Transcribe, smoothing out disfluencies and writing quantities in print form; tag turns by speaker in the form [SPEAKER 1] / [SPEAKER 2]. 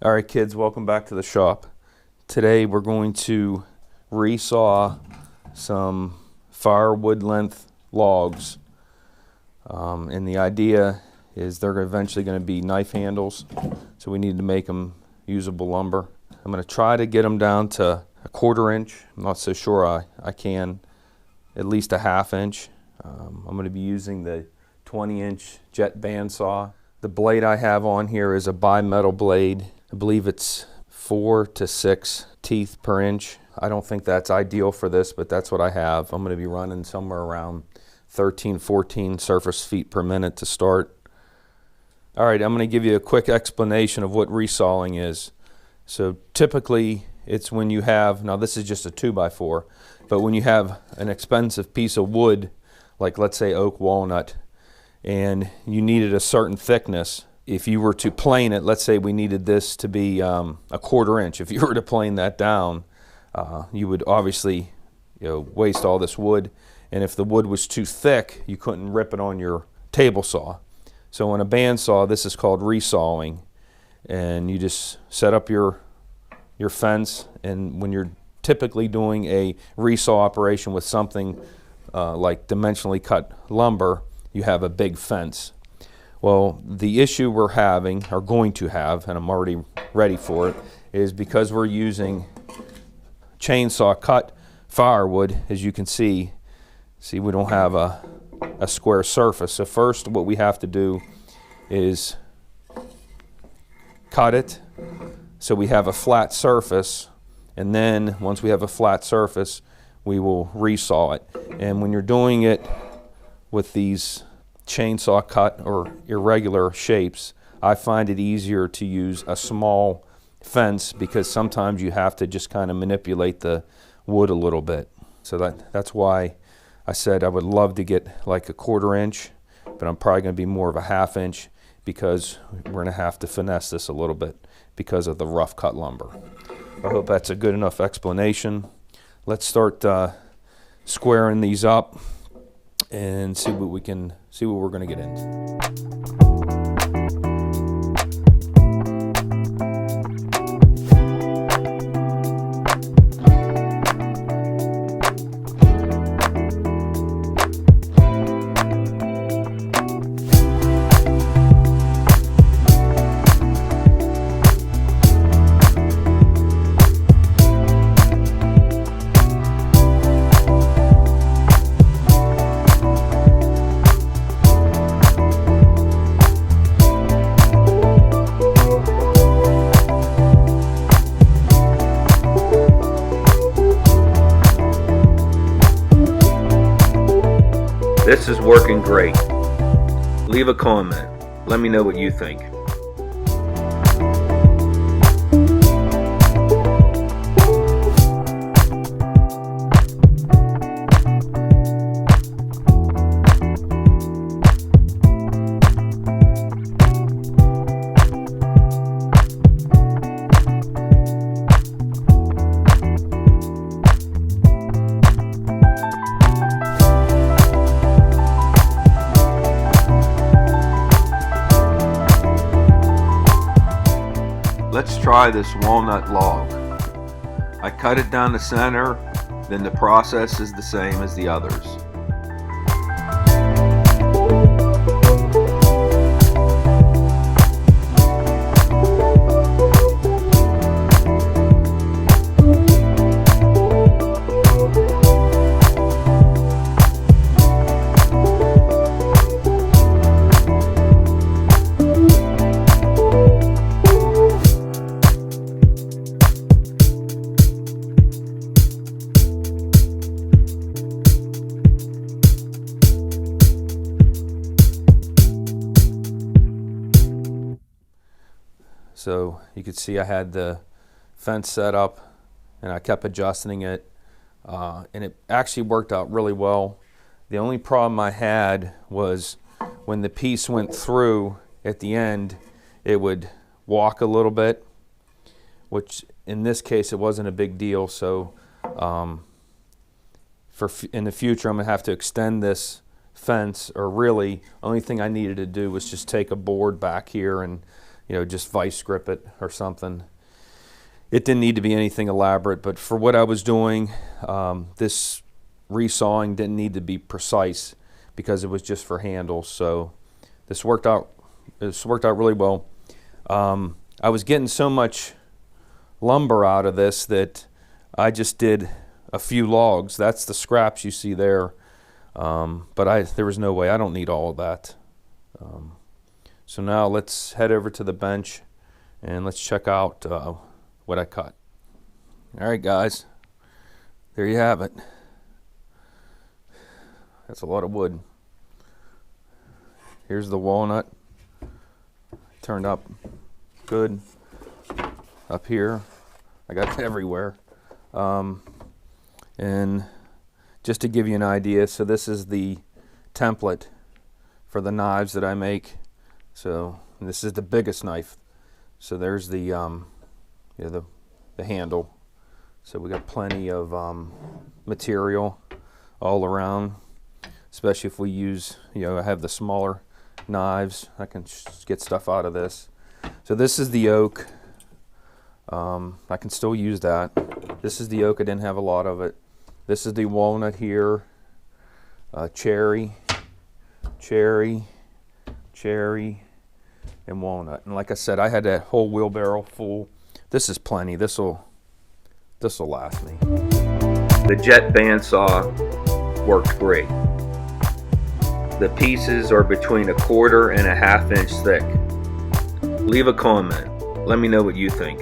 [SPEAKER 1] All right, kids, welcome back to the shop. Today we're going to resaw some firewood length logs. And the idea is they're eventually going to be knife handles, so we need to make them usable lumber. I'm going to try to get them down to a 1/4 inch. I'm not so sure I can. At least a 1/2 inch. I'm going to be using the 20-inch jet bandsaw. The blade I have on here is a bimetal blade. I believe it's 4 to 6 teeth per inch. I don't think that's ideal for this, but that's what I have. I'm going to be running somewhere around 13, 14 surface feet per minute to start. All right, I'm going to give you a quick explanation of what resawing is. So typically it's when you have, now this is just a 2x4, but when you have an expensive piece of wood, like let's say oak walnut, and you needed a certain thickness, if you were to plane it, let's say we needed this to be a 1/4 inch. If you were to plane that down, you would obviously waste all this wood, and if the wood was too thick, you couldn't rip it on your table saw. So on a bandsaw, this is called resawing, and you just set up your fence, and when you're typically doing a resaw operation with something like dimensionally cut lumber, you have a big fence. Well, the issue we're having, or going to have, and I'm already ready for it, is because we're using chainsaw cut firewood. As you can see we don't have a square surface. So first what we have to do is cut it so we have a flat surface, and then once we have a flat surface, we will resaw it. And when you're doing it with these chainsaw cut or irregular shapes, I find it easier to use a small fence, because sometimes you have to just kind of manipulate the wood a little bit. So that's why I said I would love to get like a 1/4 inch, but I'm probably going to be more of a 1/2 inch, because we're going to have to finesse this a little bit because of the rough cut lumber. I hope that's a good enough explanation. Let's start squaring these up and see what we're going to get into. This is working great. Leave a comment. Let me know what you think. Let's try this walnut log. I cut it down the center, then the process is the same as the others. So you could see I had the fence set up and I kept adjusting it, and it actually worked out really well. The only problem I had was when the piece went through at the end, it would walk a little bit, which in this case it wasn't a big deal. So in the future I'm going to have to extend this fence, or really only thing I needed to do was just take a board back here and, you know, just vice grip it or something. It didn't need to be anything elaborate, but for what I was doing, this resawing didn't need to be precise because it was just for handles. So this worked out really well. I was getting so much lumber out of this that I just did a few logs. That's the scraps you see there. But there was no way. I don't need all of that. So now let's head over to the bench and let's check out what I cut. All right, guys, there you have it. That's a lot of wood. Here's the walnut. Turned up good. Up here, I got everywhere. And just to give you an idea, so this is the template for the knives that I make. So this is the biggest knife. So there's the the handle. So we got plenty of material all around, especially if we use, I have the smaller knives. I can get stuff out of this. So this is the oak. I can still use that. This is the oak. I didn't have a lot of it. This is the walnut here. Cherry, and walnut. And like I said, I had that whole wheelbarrow full. This is plenty. This'll last me. The jet bandsaw worked great. The pieces are between 1/4 and 1/2 inch thick. Leave a comment. Let me know what you think.